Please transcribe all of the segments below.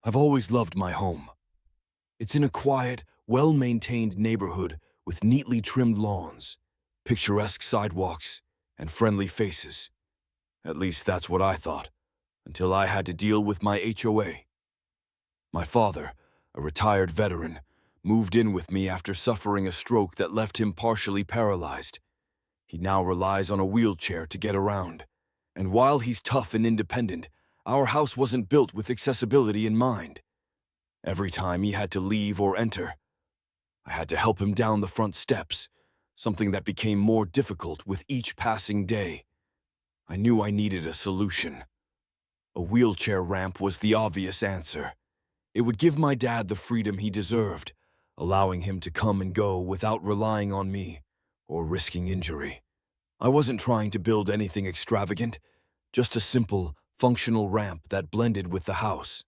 I've always loved my home. It's in a quiet, well-maintained neighborhood with neatly trimmed lawns, picturesque sidewalks, and friendly faces. At least that's what I thought, until I had to deal with my HOA. My father, a retired veteran, moved in with me after suffering a stroke that left him partially paralyzed. He now relies on a wheelchair to get around. And while he's tough and independent, our house wasn't built with accessibility in mind. Every time he had to leave or enter, I had to help him down the front steps, something that became more difficult with each passing day. I knew I needed a solution. A wheelchair ramp was the obvious answer. It would give my dad the freedom he deserved, allowing him to come and go without relying on me or risking injury. I wasn't trying to build anything extravagant, just a simple, functional ramp that blended with the house.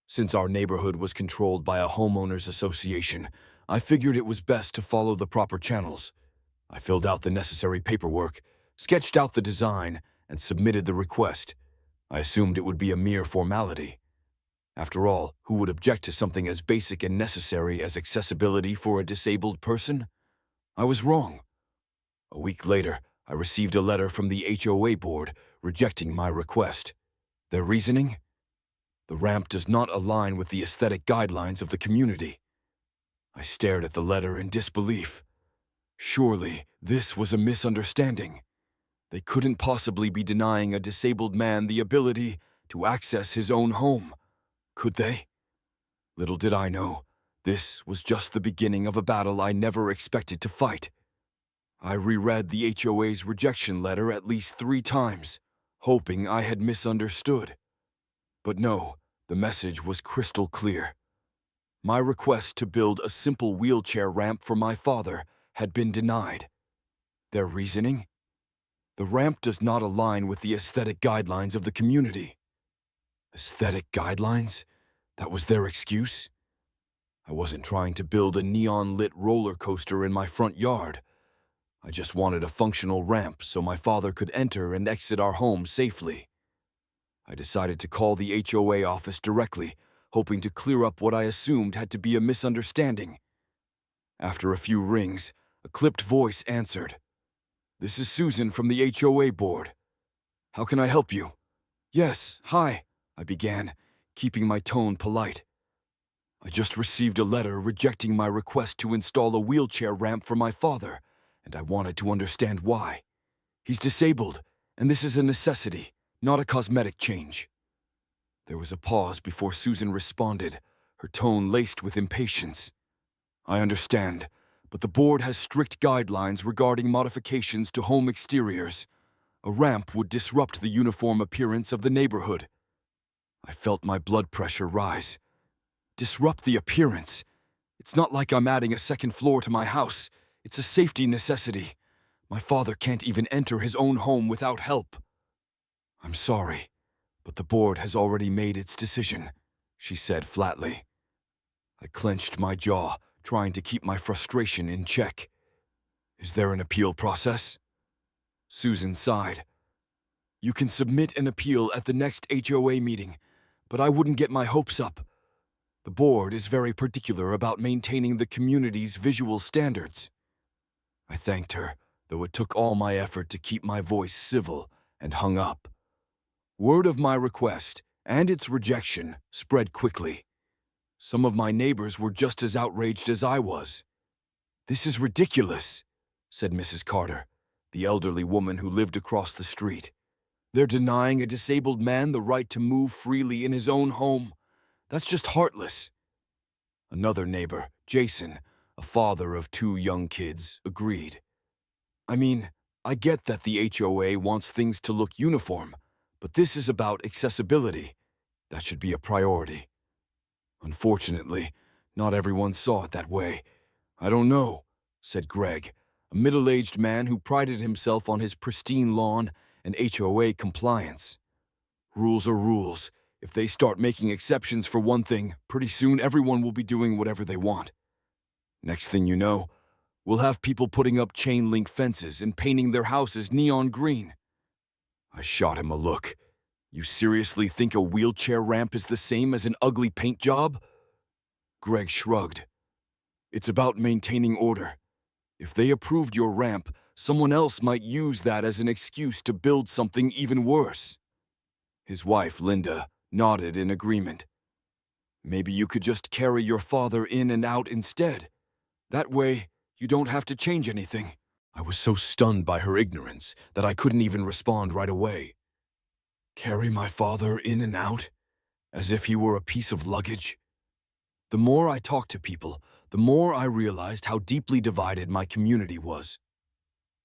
Since our neighborhood was controlled by a homeowners association, I figured it was best to follow the proper channels. I filled out the necessary paperwork, sketched out the design, and submitted the request. I assumed it would be a mere formality. After all, who would object to something as basic and necessary as accessibility for a disabled person? I was wrong. A week later, I received a letter from the HOA board rejecting my request. Their reasoning? The ramp does not align with the aesthetic guidelines of the community. I stared at the letter in disbelief. Surely, this was a misunderstanding. They couldn't possibly be denying a disabled man the ability to access his own home, could they? Little did I know, this was just the beginning of a battle I never expected to fight. I reread the HOA's rejection letter at least 3 times, hoping I had misunderstood. But no, the message was crystal clear. My request to build a simple wheelchair ramp for my father had been denied. Their reasoning? The ramp does not align with the aesthetic guidelines of the community. Aesthetic guidelines? That was their excuse? I wasn't trying to build a neon-lit roller coaster in my front yard. I just wanted a functional ramp so my father could enter and exit our home safely. I decided to call the HOA office directly, hoping to clear up what I assumed had to be a misunderstanding. After a few rings, a clipped voice answered. "This is Susan from the HOA board. How can I help you?" "Yes, hi," I began, keeping my tone polite. "I just received a letter rejecting my request to install a wheelchair ramp for my father, and I wanted to understand why. He's disabled, and this is a necessity, not a cosmetic change." There was a pause before Susan responded, her tone laced with impatience. "I understand, but the board has strict guidelines regarding modifications to home exteriors. A ramp would disrupt the uniform appearance of the neighborhood." I felt my blood pressure rise. Disrupt the appearance? It's not like I'm adding a second floor to my house. It's a safety necessity. My father can't even enter his own home without help. "I'm sorry, but the board has already made its decision," she said flatly. I clenched my jaw, trying to keep my frustration in check. "Is there an appeal process?" Susan sighed. "You can submit an appeal at the next HOA meeting, but I wouldn't get my hopes up. The board is very particular about maintaining the community's visual standards." I thanked her, though it took all my effort to keep my voice civil, and hung up. Word of my request and its rejection spread quickly. Some of my neighbors were just as outraged as I was. "This is ridiculous," said Mrs. Carter, the elderly woman who lived across the street. "They're denying a disabled man the right to move freely in his own home. That's just heartless." Another neighbor, Jason, a father of 2 young kids, agreed. "I mean, I get that the HOA wants things to look uniform, but this is about accessibility. That should be a priority." Unfortunately, not everyone saw it that way. "I don't know," said Greg, a middle-aged man who prided himself on his pristine lawn and HOA compliance. "Rules are rules. If they start making exceptions for one thing, pretty soon everyone will be doing whatever they want. Next thing you know, we'll have people putting up chain-link fences and painting their houses neon green." I shot him a look. You seriously think a wheelchair ramp is the same as an ugly paint job? Greg shrugged. It's about maintaining order. If they approved your ramp, someone else might use that as an excuse to build something even worse. His wife, Linda, nodded in agreement. Maybe you could just carry your father in and out instead. That way, you don't have to change anything. I was so stunned by her ignorance that I couldn't even respond right away. Carry my father in and out? As if he were a piece of luggage? The more I talked to people, the more I realized how deeply divided my community was.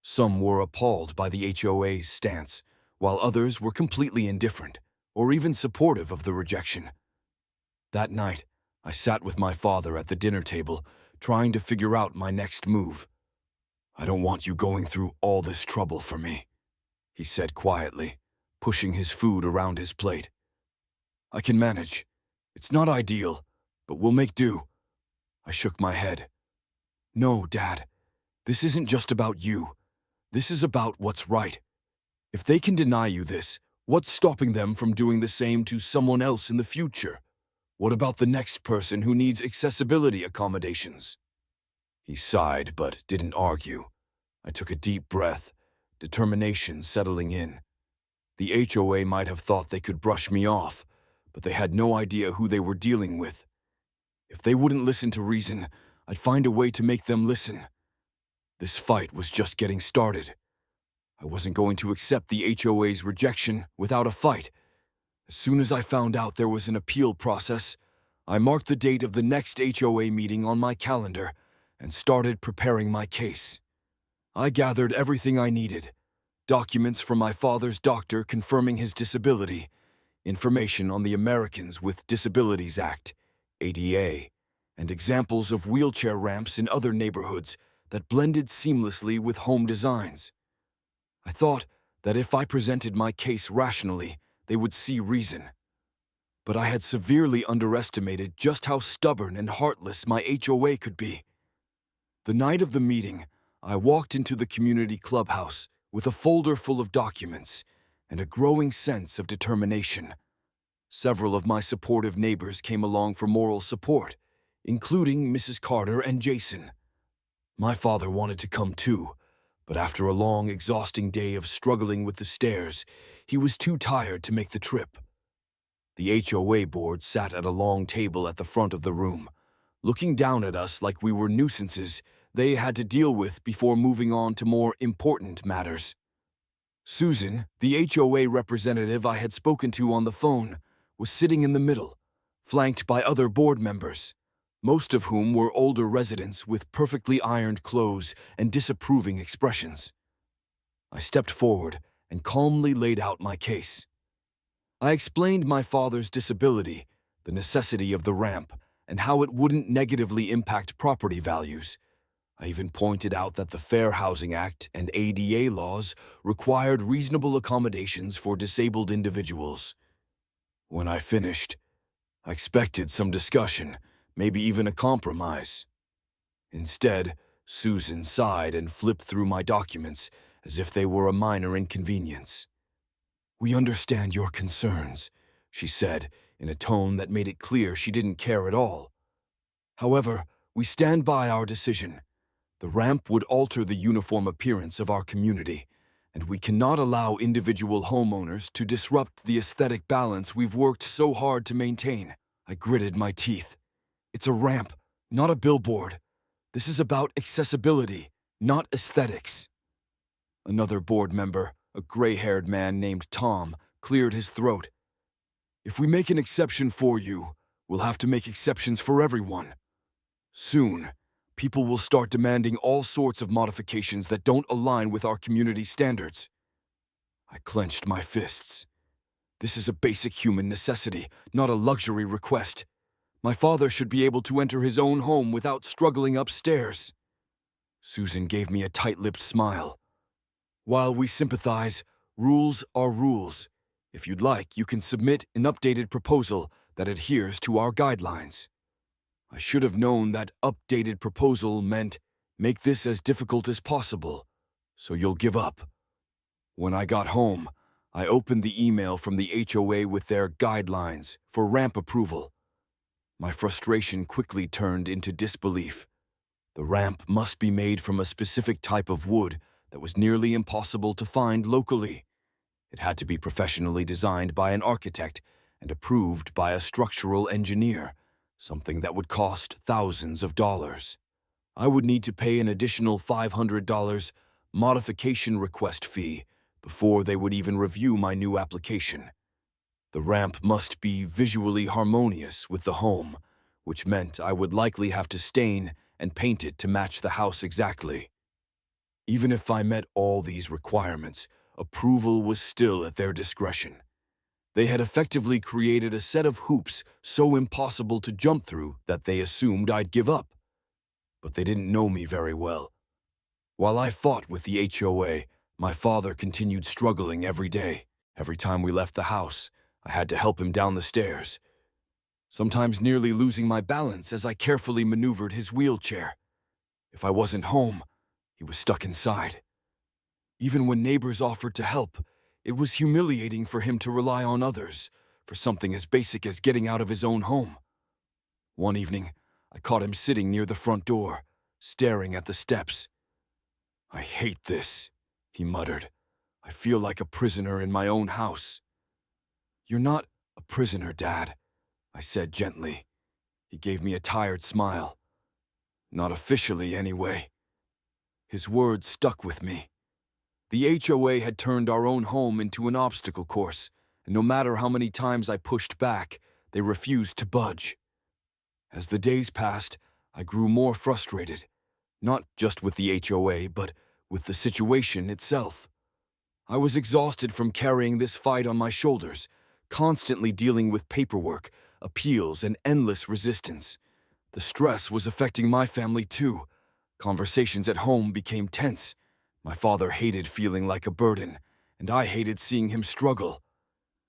Some were appalled by the HOA's stance, while others were completely indifferent, or even supportive of the rejection. That night, I sat with my father at the dinner table, trying to figure out my next move. I don't want you going through all this trouble for me, he said quietly, pushing his food around his plate. I can manage. It's not ideal, but we'll make do. I shook my head. No, Dad, this isn't just about you. This is about what's right. If they can deny you this, what's stopping them from doing the same to someone else in the future? What about the next person who needs accessibility accommodations? He sighed but didn't argue. I took a deep breath, determination settling in. The HOA might have thought they could brush me off, but they had no idea who they were dealing with. If they wouldn't listen to reason, I'd find a way to make them listen. This fight was just getting started. I wasn't going to accept the HOA's rejection without a fight. As soon as I found out there was an appeal process, I marked the date of the next HOA meeting on my calendar and started preparing my case. I gathered everything I needed: documents from my father's doctor confirming his disability, information on the Americans with Disabilities Act, ADA, and examples of wheelchair ramps in other neighborhoods that blended seamlessly with home designs. I thought that if I presented my case rationally, they would see reason. But I had severely underestimated just how stubborn and heartless my HOA could be. The night of the meeting, I walked into the community clubhouse with a folder full of documents and a growing sense of determination. Several of my supportive neighbors came along for moral support, including Mrs. Carter and Jason. My father wanted to come too, but after a long, exhausting day of struggling with the stairs, he was too tired to make the trip. The HOA board sat at a long table at the front of the room, looking down at us like we were nuisances they had to deal with before moving on to more important matters. Susan, the HOA representative I had spoken to on the phone, was sitting in the middle, flanked by other board members, most of whom were older residents with perfectly ironed clothes and disapproving expressions. I stepped forward and calmly laid out my case. I explained my father's disability, the necessity of the ramp, and how it wouldn't negatively impact property values. I even pointed out that the Fair Housing Act and ADA laws required reasonable accommodations for disabled individuals. When I finished, I expected some discussion, maybe even a compromise. Instead, Susan sighed and flipped through my documents as if they were a minor inconvenience. "We understand your concerns," she said, in a tone that made it clear she didn't care at all. "However, we stand by our decision. The ramp would alter the uniform appearance of our community, and we cannot allow individual homeowners to disrupt the aesthetic balance we've worked so hard to maintain." I gritted my teeth. It's a ramp, not a billboard. This is about accessibility, not aesthetics. Another board member, a gray-haired man named Tom, cleared his throat. "If we make an exception for you, we'll have to make exceptions for everyone. Soon, people will start demanding all sorts of modifications that don't align with our community standards." I clenched my fists. This is a basic human necessity, not a luxury request. My father should be able to enter his own home without struggling upstairs. Susan gave me a tight-lipped smile. "While we sympathize, rules are rules. If you'd like, you can submit an updated proposal that adheres to our guidelines." I should have known that updated proposal meant make this as difficult as possible, so you'll give up. When I got home, I opened the email from the HOA with their guidelines for ramp approval. My frustration quickly turned into disbelief. The ramp must be made from a specific type of wood that was nearly impossible to find locally. It had to be professionally designed by an architect and approved by a structural engineer, something that would cost thousands of dollars. I would need to pay an additional $500 modification request fee before they would even review my new application. The ramp must be visually harmonious with the home, which meant I would likely have to stain and paint it to match the house exactly. Even if I met all these requirements, approval was still at their discretion. They had effectively created a set of hoops so impossible to jump through that they assumed I'd give up. But they didn't know me very well. While I fought with the HOA, my father continued struggling every day. Every time we left the house, I had to help him down the stairs, sometimes nearly losing my balance as I carefully maneuvered his wheelchair. If I wasn't home, he was stuck inside. Even when neighbors offered to help, it was humiliating for him to rely on others for something as basic as getting out of his own home. One evening, I caught him sitting near the front door, staring at the steps. "I hate this," he muttered. "I feel like a prisoner in my own house." "You're not a prisoner, Dad," I said gently. He gave me a tired smile. "Not officially, anyway." His words stuck with me. The HOA had turned our own home into an obstacle course, and no matter how many times I pushed back, they refused to budge. As the days passed, I grew more frustrated, not just with the HOA, but with the situation itself. I was exhausted from carrying this fight on my shoulders, constantly dealing with paperwork, appeals, and endless resistance. The stress was affecting my family too. Conversations at home became tense. My father hated feeling like a burden, and I hated seeing him struggle.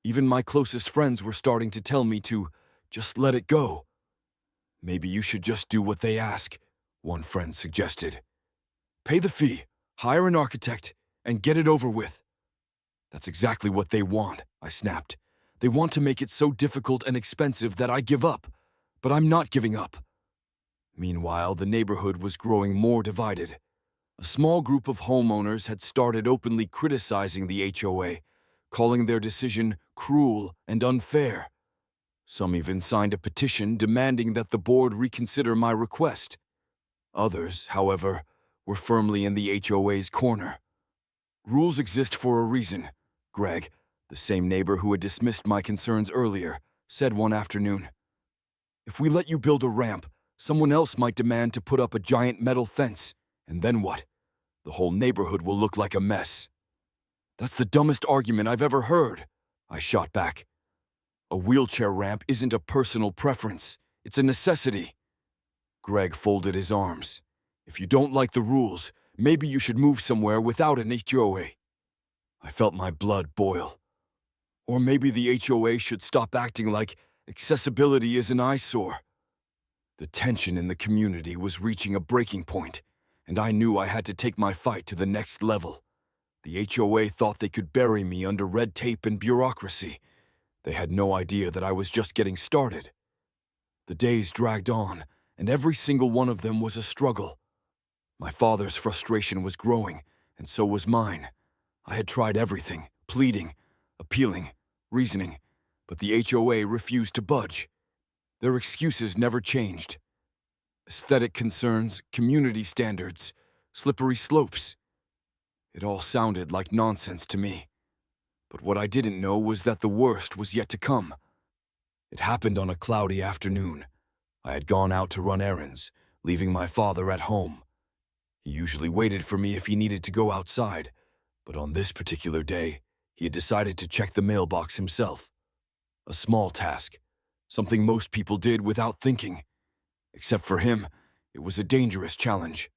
Even my closest friends were starting to tell me to just let it go. "Maybe you should just do what they ask," one friend suggested. "Pay the fee, hire an architect, and get it over with." "That's exactly what they want," I snapped. "They want to make it so difficult and expensive that I give up. But I'm not giving up." Meanwhile, the neighborhood was growing more divided. A small group of homeowners had started openly criticizing the HOA, calling their decision cruel and unfair. Some even signed a petition demanding that the board reconsider my request. Others, however, were firmly in the HOA's corner. "Rules exist for a reason," Greg, the same neighbor who had dismissed my concerns earlier, said one afternoon. "If we let you build a ramp, someone else might demand to put up a giant metal fence, and then what? The whole neighborhood will look like a mess." "That's the dumbest argument I've ever heard," I shot back. "A wheelchair ramp isn't a personal preference, it's a necessity." Greg folded his arms. "If you don't like the rules, maybe you should move somewhere without an HOA." I felt my blood boil. Or maybe the HOA should stop acting like accessibility is an eyesore. The tension in the community was reaching a breaking point, and I knew I had to take my fight to the next level. The HOA thought they could bury me under red tape and bureaucracy. They had no idea that I was just getting started. The days dragged on, and every single one of them was a struggle. My father's frustration was growing, and so was mine. I had tried everything, pleading, appealing, reasoning, but the HOA refused to budge. Their excuses never changed. Aesthetic concerns, community standards, slippery slopes. It all sounded like nonsense to me. But what I didn't know was that the worst was yet to come. It happened on a cloudy afternoon. I had gone out to run errands, leaving my father at home. He usually waited for me if he needed to go outside, but on this particular day, he had decided to check the mailbox himself. A small task, something most people did without thinking. Except for him, it was a dangerous challenge.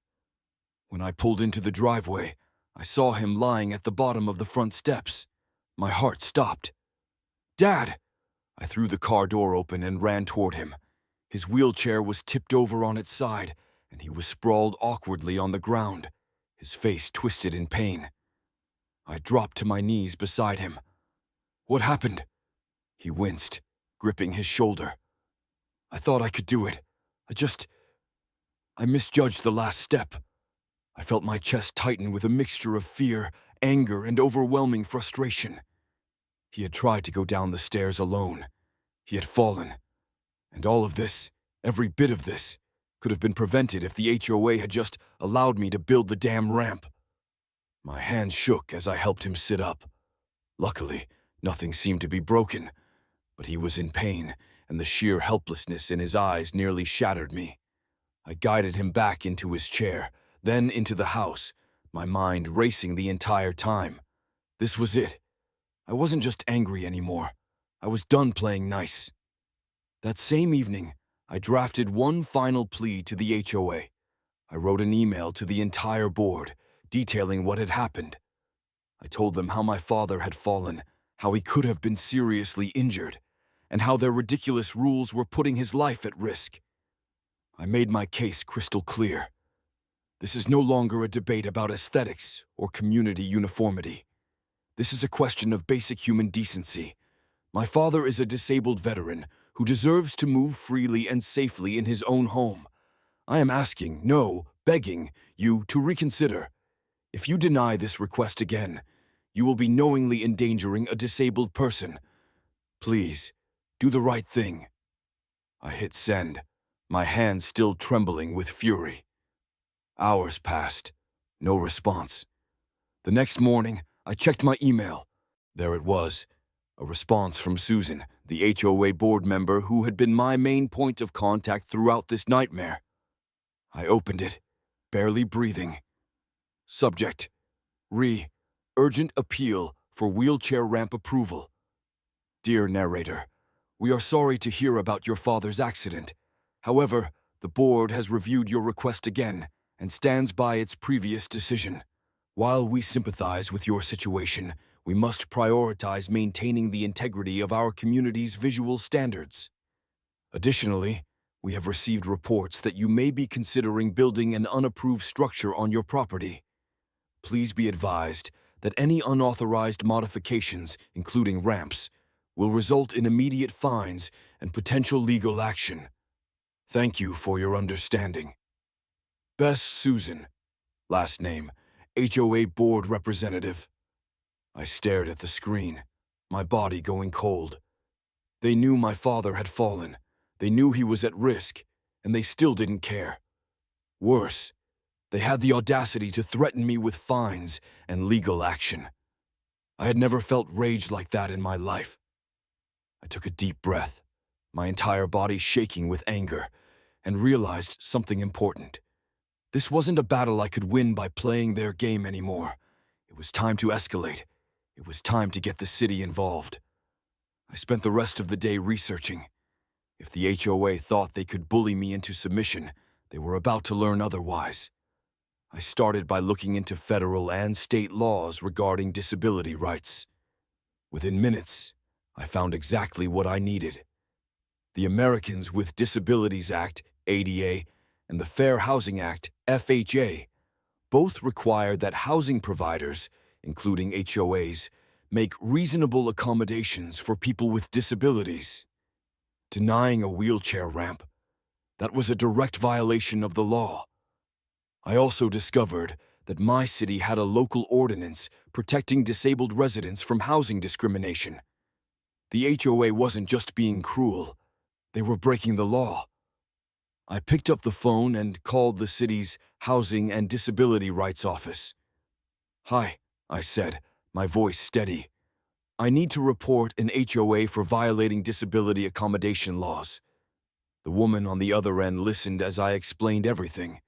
When I pulled into the driveway, I saw him lying at the bottom of the front steps. My heart stopped. "Dad!" I threw the car door open and ran toward him. His wheelchair was tipped over on its side, and he was sprawled awkwardly on the ground, his face twisted in pain. I dropped to my knees beside him. What happened? He winced, gripping his shoulder. I thought I could do it. I misjudged the last step. I felt my chest tighten with a mixture of fear, anger, and overwhelming frustration. He had tried to go down the stairs alone. He had fallen. And all of this, every bit of this, could have been prevented if the HOA had just allowed me to build the damn ramp. My hands shook as I helped him sit up. Luckily, nothing seemed to be broken, but he was in pain, and the sheer helplessness in his eyes nearly shattered me. I guided him back into his chair, then into the house, my mind racing the entire time. This was it. I wasn't just angry anymore. I was done playing nice. That same evening, I drafted one final plea to the HOA. I wrote an email to the entire board, detailing what had happened. I told them how my father had fallen, how he could have been seriously injured, and how their ridiculous rules were putting his life at risk. I made my case crystal clear. This is no longer a debate about aesthetics or community uniformity. This is a question of basic human decency. My father is a disabled veteran who deserves to move freely and safely in his own home. I am asking, no, begging, you to reconsider. If you deny this request again, you will be knowingly endangering a disabled person. Please, do the right thing. I hit send, my hands still trembling with fury. Hours passed. No response. The next morning, I checked my email. There it was, a response from Susan, the HOA board member who had been my main point of contact throughout this nightmare. I opened it, barely breathing. Subject: Urgent appeal for wheelchair ramp approval. Dear narrator, we are sorry to hear about your father's accident. However, the board has reviewed your request again and stands by its previous decision. While we sympathize with your situation, we must prioritize maintaining the integrity of our community's visual standards. Additionally, we have received reports that you may be considering building an unapproved structure on your property. Please be advised that any unauthorized modifications, including ramps, will result in immediate fines and potential legal action. Thank you for your understanding. Best Susan, last name, HOA Board Representative. I stared at the screen, my body going cold. They knew my father had fallen. They knew he was at risk, and they still didn't care. Worse, they had the audacity to threaten me with fines and legal action. I had never felt rage like that in my life. I took a deep breath, my entire body shaking with anger, and realized something important. This wasn't a battle I could win by playing their game anymore. It was time to escalate. It was time to get the city involved. I spent the rest of the day researching. If the HOA thought they could bully me into submission, they were about to learn otherwise. I started by looking into federal and state laws regarding disability rights. Within minutes, I found exactly what I needed. The Americans with Disabilities Act, ADA, and the Fair Housing Act, FHA, both require that housing providers, including HOAs, make reasonable accommodations for people with disabilities. Denying a wheelchair ramp, that was a direct violation of the law. I also discovered that my city had a local ordinance protecting disabled residents from housing discrimination. The HOA wasn't just being cruel, they were breaking the law. I picked up the phone and called the city's Housing and Disability Rights Office. "Hi," I said, my voice steady. "I need to report an HOA for violating disability accommodation laws." The woman on the other end listened as I explained everything.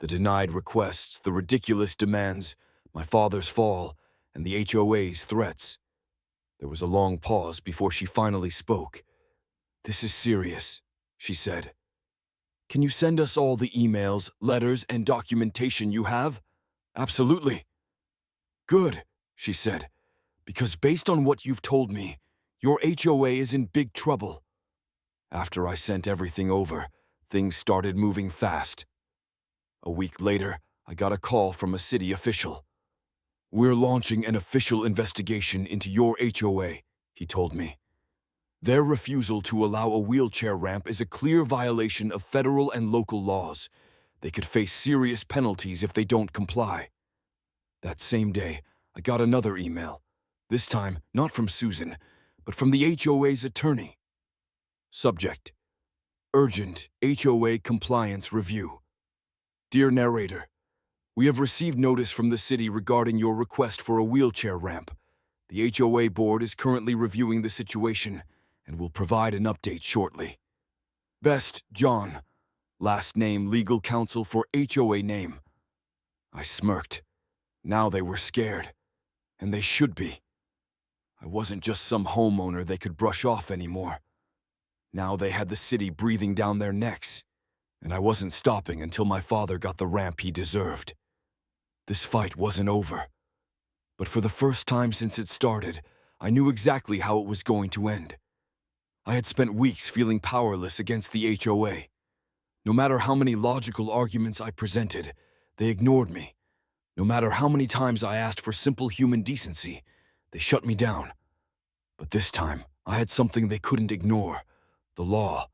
The denied requests, the ridiculous demands, my father's fall, and the HOA's threats. There was a long pause before she finally spoke. "This is serious," she said. "Can you send us all the emails, letters, and documentation you have?" "Absolutely." "Good," she said, "because based on what you've told me, your HOA is in big trouble." After I sent everything over, things started moving fast. A week later, I got a call from a city official. "We're launching an official investigation into your HOA," he told me. Their refusal to allow a wheelchair ramp is a clear violation of federal and local laws. They could face serious penalties if they don't comply. That same day, I got another email, this time not from Susan, but from the HOA's attorney. Subject: Urgent HOA Compliance Review. Dear narrator, we have received notice from the city regarding your request for a wheelchair ramp. The HOA board is currently reviewing the situation and will provide an update shortly. Best, John. Last name, legal counsel for HOA name. I smirked. Now they were scared. And they should be. I wasn't just some homeowner they could brush off anymore. Now they had the city breathing down their necks. And I wasn't stopping until my father got the ramp he deserved. This fight wasn't over. But for the first time since it started, I knew exactly how it was going to end. I had spent weeks feeling powerless against the HOA. No matter how many logical arguments I presented, they ignored me. No matter how many times I asked for simple human decency, they shut me down. But this time, I had something they couldn't ignore: the law.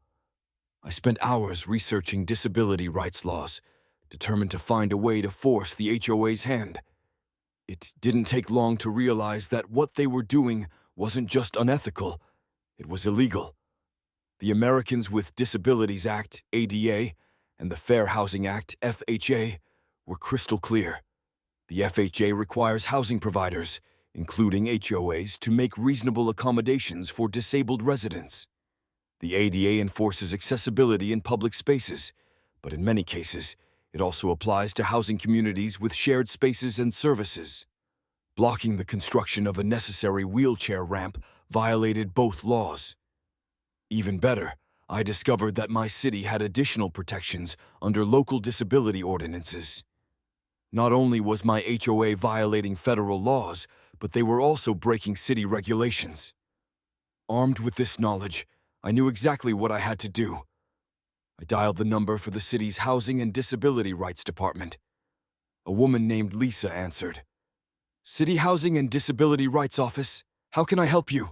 I spent hours researching disability rights laws, determined to find a way to force the HOA's hand. It didn't take long to realize that what they were doing wasn't just unethical, it was illegal. The Americans with Disabilities Act, ADA, and the Fair Housing Act, FHA, were crystal clear. The FHA requires housing providers, including HOAs, to make reasonable accommodations for disabled residents. The ADA enforces accessibility in public spaces, but in many cases, it also applies to housing communities with shared spaces and services. Blocking the construction of a necessary wheelchair ramp violated both laws. Even better, I discovered that my city had additional protections under local disability ordinances. Not only was my HOA violating federal laws, but they were also breaking city regulations. Armed with this knowledge, I knew exactly what I had to do. I dialed the number for the city's Housing and Disability Rights Department. A woman named Lisa answered. City Housing and Disability Rights Office, how can I help you?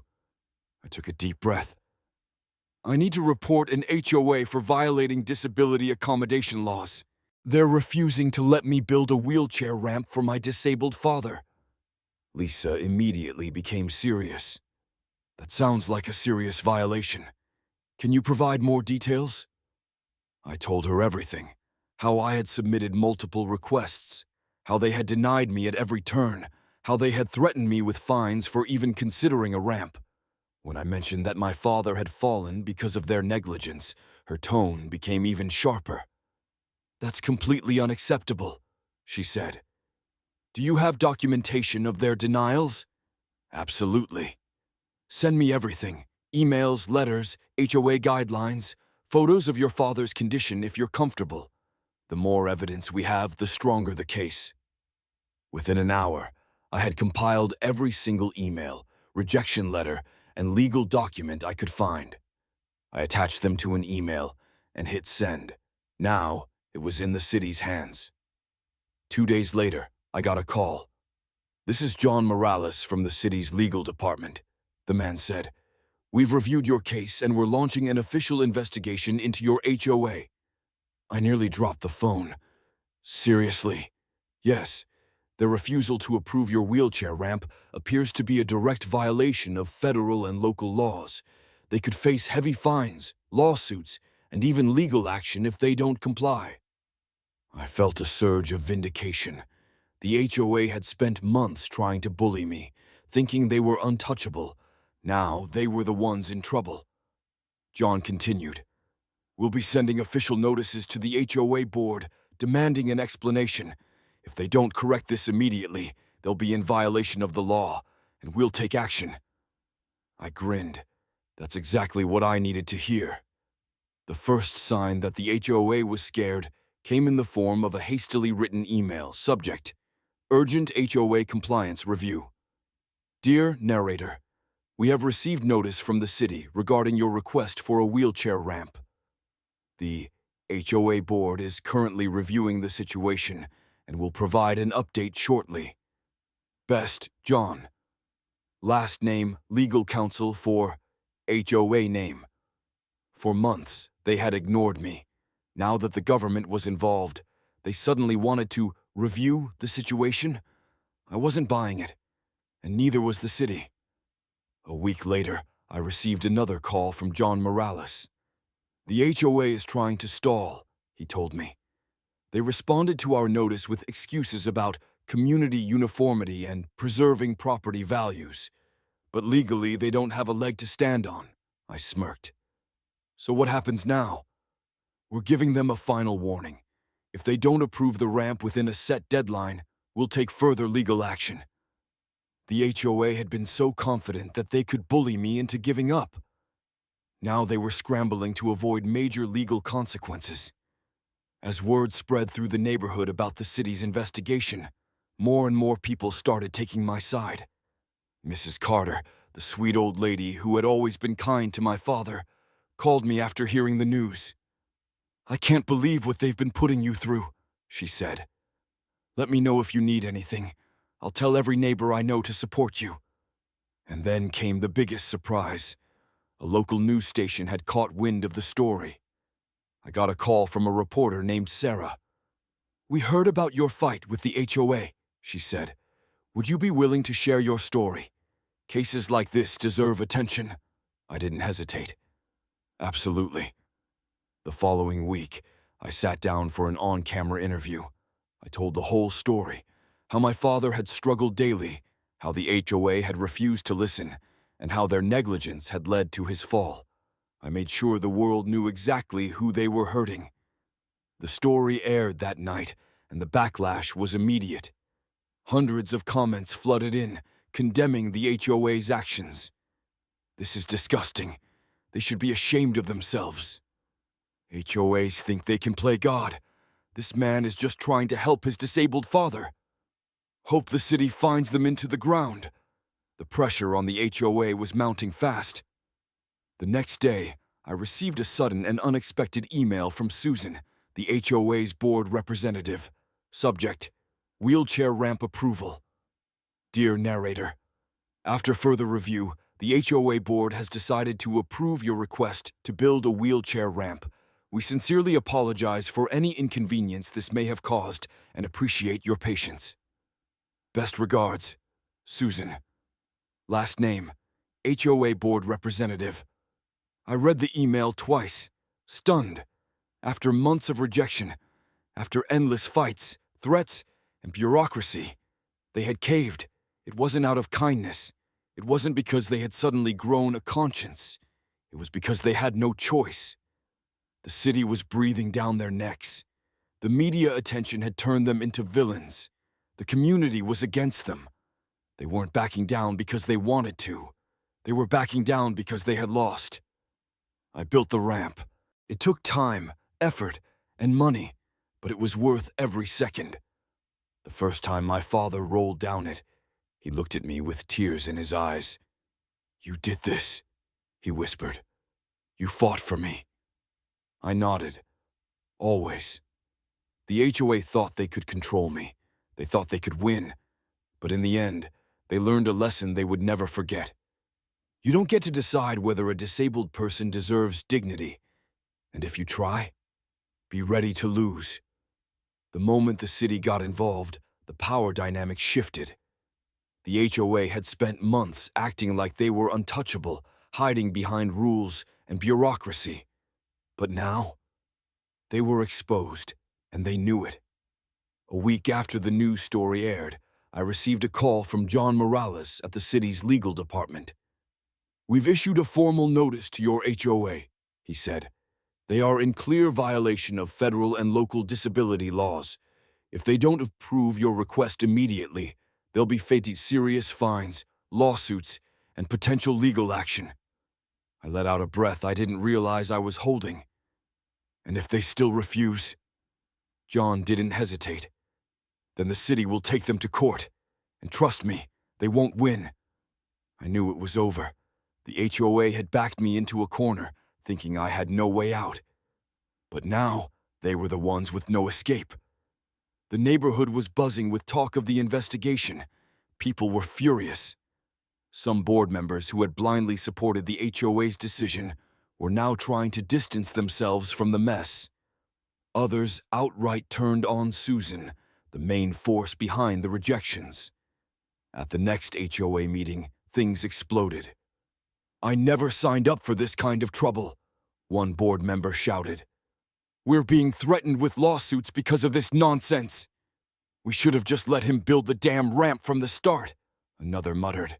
I took a deep breath. I need to report an HOA for violating disability accommodation laws. They're refusing to let me build a wheelchair ramp for my disabled father. Lisa immediately became serious. That sounds like a serious violation. Can you provide more details? I told her everything. How I had submitted multiple requests. How they had denied me at every turn. How they had threatened me with fines for even considering a ramp. When I mentioned that my father had fallen because of their negligence, her tone became even sharper. That's completely unacceptable, she said. Do you have documentation of their denials? Absolutely. Send me everything. Emails, letters, HOA guidelines, photos of your father's condition if you're comfortable. The more evidence we have, the stronger the case. Within an hour, I had compiled every single email, rejection letter, and legal document I could find. I attached them to an email and hit send. Now, it was in the city's hands. 2 days later, I got a call. This is John Morales from the city's legal department, the man said. We've reviewed your case and we're launching an official investigation into your HOA. I nearly dropped the phone. Seriously? Yes. Their refusal to approve your wheelchair ramp appears to be a direct violation of federal and local laws. They could face heavy fines, lawsuits, and even legal action if they don't comply. I felt a surge of vindication. The HOA had spent months trying to bully me, thinking they were untouchable. Now they were the ones in trouble. John continued. We'll be sending official notices to the HOA board, demanding an explanation. If they don't correct this immediately, they'll be in violation of the law, and we'll take action. I grinned. That's exactly what I needed to hear. The first sign that the HOA was scared came in the form of a hastily written email, subject, Urgent HOA Compliance Review. Dear narrator, we have received notice from the city regarding your request for a wheelchair ramp. The HOA board is currently reviewing the situation and will provide an update shortly. Best, John. Last name, legal counsel for HOA name. For months, they had ignored me. Now that the government was involved, they suddenly wanted to review the situation. I wasn't buying it, and neither was the city. A week later, I received another call from John Morales. The HOA is trying to stall, he told me. They responded to our notice with excuses about community uniformity and preserving property values. But legally, they don't have a leg to stand on, I smirked. So what happens now? We're giving them a final warning. If they don't approve the ramp within a set deadline, we'll take further legal action. The HOA had been so confident that they could bully me into giving up. Now they were scrambling to avoid major legal consequences. As word spread through the neighborhood about the city's investigation, more and more people started taking my side. Mrs. Carter, the sweet old lady who had always been kind to my father, called me after hearing the news. "I can't believe what they've been putting you through," she said. "Let me know if you need anything. I'll tell every neighbor I know to support you." And then came the biggest surprise. A local news station had caught wind of the story. I got a call from a reporter named Sarah. "We heard about your fight with the HOA," she said. "Would you be willing to share your story? Cases like this deserve attention." I didn't hesitate. "Absolutely." The following week, I sat down for an on-camera interview. I told the whole story, how my father had struggled daily, how the HOA had refused to listen, and how their negligence had led to his fall. I made sure the world knew exactly who they were hurting. The story aired that night, and the backlash was immediate. Hundreds of comments flooded in, condemning the HOA's actions. "This is disgusting. They should be ashamed of themselves. HOAs think they can play God. This man is just trying to help his disabled father. Hope the city finds them into the ground." The pressure on the HOA was mounting fast. The next day, I received a sudden and unexpected email from Susan, the HOA's board representative. Subject: wheelchair ramp approval. Dear narrator, after further review, the HOA board has decided to approve your request to build a wheelchair ramp. We sincerely apologize for any inconvenience this may have caused and appreciate your patience. Best regards, Susan. Last name, HOA board representative. I read the email twice, stunned. After months of rejection, after endless fights, threats, and bureaucracy, they had caved. It wasn't out of kindness. It wasn't because they had suddenly grown a conscience. It was because they had no choice. The city was breathing down their necks. The media attention had turned them into villains. The community was against them. They weren't backing down because they wanted to. They were backing down because they had lost. I built the ramp. It took time, effort, and money, but it was worth every second. The first time my father rolled down it, he looked at me with tears in his eyes. "You did this," he whispered. "You fought for me." I nodded. Always. The HOA thought they could control me. They thought they could win. But in the end, they learned a lesson they would never forget. You don't get to decide whether a disabled person deserves dignity. And if you try, be ready to lose. The moment the city got involved, the power dynamic shifted. The HOA had spent months acting like they were untouchable, hiding behind rules and bureaucracy. But now, they were exposed, and they knew it. A week after the news story aired, I received a call from John Morales at the city's legal department. "We've issued a formal notice to your HOA," he said. "They are in clear violation of federal and local disability laws. If they don't approve your request immediately, they'll be facing serious fines, lawsuits, and potential legal action." I let out a breath I didn't realize I was holding. "And if they still refuse?" John didn't hesitate. "Then the city will take them to court. And trust me, they won't win." I knew it was over. The HOA had backed me into a corner, thinking I had no way out. But now, they were the ones with no escape. The neighborhood was buzzing with talk of the investigation. People were furious. Some board members who had blindly supported the HOA's decision were now trying to distance themselves from the mess. Others outright turned on Susan, the main force behind the rejections. At the next HOA meeting, things exploded. "I never signed up for this kind of trouble," one board member shouted. "We're being threatened with lawsuits because of this nonsense. We should have just let him build the damn ramp from the start," another muttered.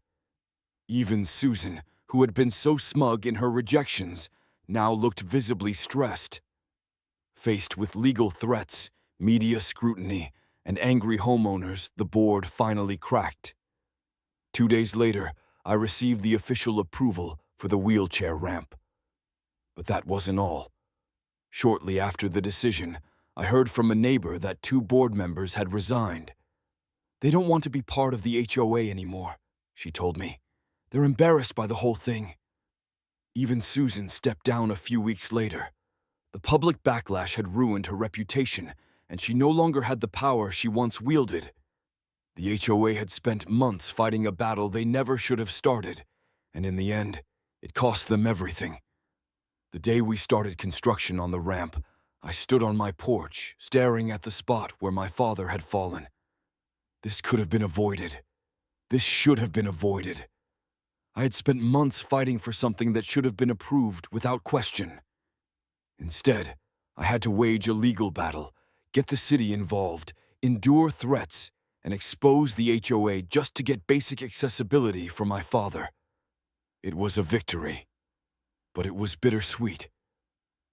Even Susan, who had been so smug in her rejections, now looked visibly stressed. Faced with legal threats, media scrutiny, and angry homeowners, the board finally cracked. 2 days later, I received the official approval for the wheelchair ramp. But that wasn't all. Shortly after the decision, I heard from a neighbor that 2 board members had resigned. "They don't want to be part of the HOA anymore," she told me. "They're embarrassed by the whole thing." Even Susan stepped down a few weeks later. The public backlash had ruined her reputation, and she no longer had the power she once wielded. The HOA had spent months fighting a battle they never should have started, and in the end, it cost them everything. The day we started construction on the ramp, I stood on my porch, staring at the spot where my father had fallen. This could have been avoided. This should have been avoided. I had spent months fighting for something that should have been approved without question. Instead, I had to wage a legal battle, get the city involved, endure threats, and expose the HOA just to get basic accessibility for my father. It was a victory, but it was bittersweet.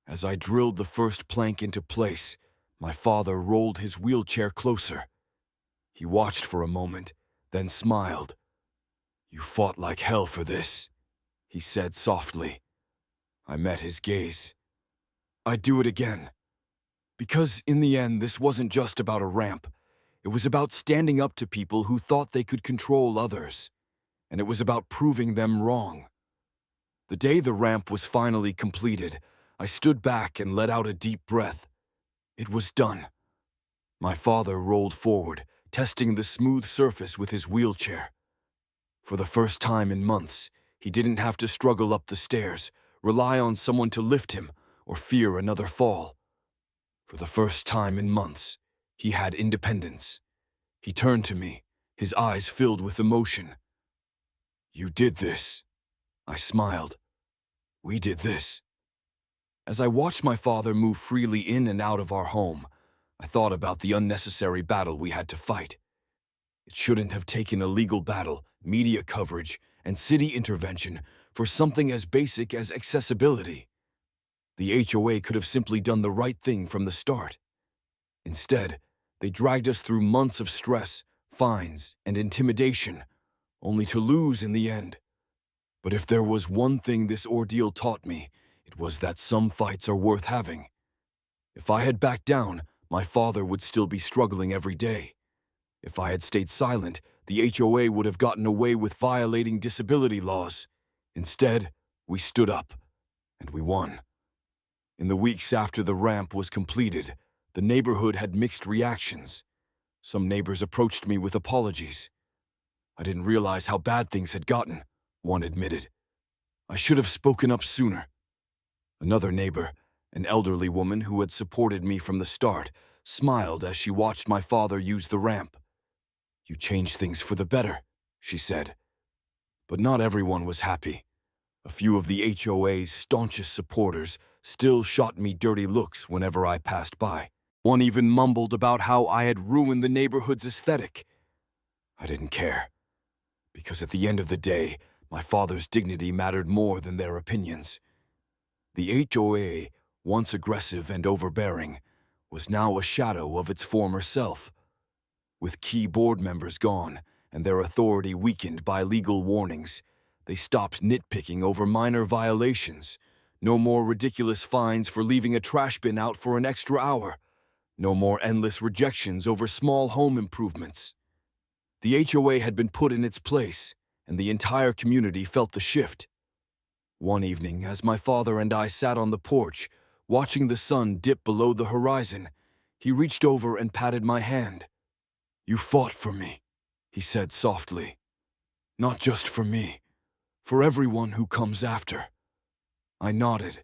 As I drilled the first plank into place, my father rolled his wheelchair closer. He watched for a moment, then smiled. "You fought like hell for this," he said softly. I met his gaze. "I'd do it again." Because in the end, this wasn't just about a ramp. It was about standing up to people who thought they could control others. And it was about proving them wrong. The day the ramp was finally completed, I stood back and let out a deep breath. It was done. My father rolled forward, testing the smooth surface with his wheelchair. For the first time in months, he didn't have to struggle up the stairs, rely on someone to lift him, or fear another fall. For the first time in months, he had independence. He turned to me, his eyes filled with emotion. "You did this." I smiled. "We did this." As I watched my father move freely in and out of our home, I thought about the unnecessary battle we had to fight. It shouldn't have taken a legal battle, media coverage, and city intervention for something as basic as accessibility. The HOA could have simply done the right thing from the start. Instead, they dragged us through months of stress, fines, and intimidation, only to lose in the end. But if there was one thing this ordeal taught me, it was that some fights are worth having. If I had backed down, my father would still be struggling every day. If I had stayed silent, the HOA would have gotten away with violating disability laws. Instead, we stood up, and we won. In the weeks after the ramp was completed, the neighborhood had mixed reactions. Some neighbors approached me with apologies. "I didn't realize how bad things had gotten," one admitted. "I should have spoken up sooner." Another neighbor, an elderly woman who had supported me from the start, smiled as she watched my father use the ramp. "You changed things for the better," she said. But not everyone was happy. A few of the HOA's staunchest supporters still shot me dirty looks whenever I passed by. One even mumbled about how I had ruined the neighborhood's aesthetic. I didn't care, because at the end of the day, my father's dignity mattered more than their opinions. The HOA, once aggressive and overbearing, was now a shadow of its former self. With key board members gone and their authority weakened by legal warnings, they stopped nitpicking over minor violations. No more ridiculous fines for leaving a trash bin out for an extra hour. No more endless rejections over small home improvements. The HOA had been put in its place, and the entire community felt the shift. One evening, as my father and I sat on the porch, watching the sun dip below the horizon, he reached over and patted my hand. "You fought for me," he said softly. Not just for me, for everyone who comes after. I nodded,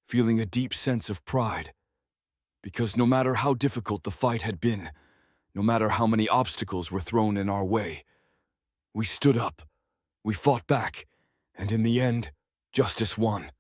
feeling a deep sense of pride, because no matter how difficult the fight had been, no matter how many obstacles were thrown in our way, we stood up, we fought back, and in the end, justice won.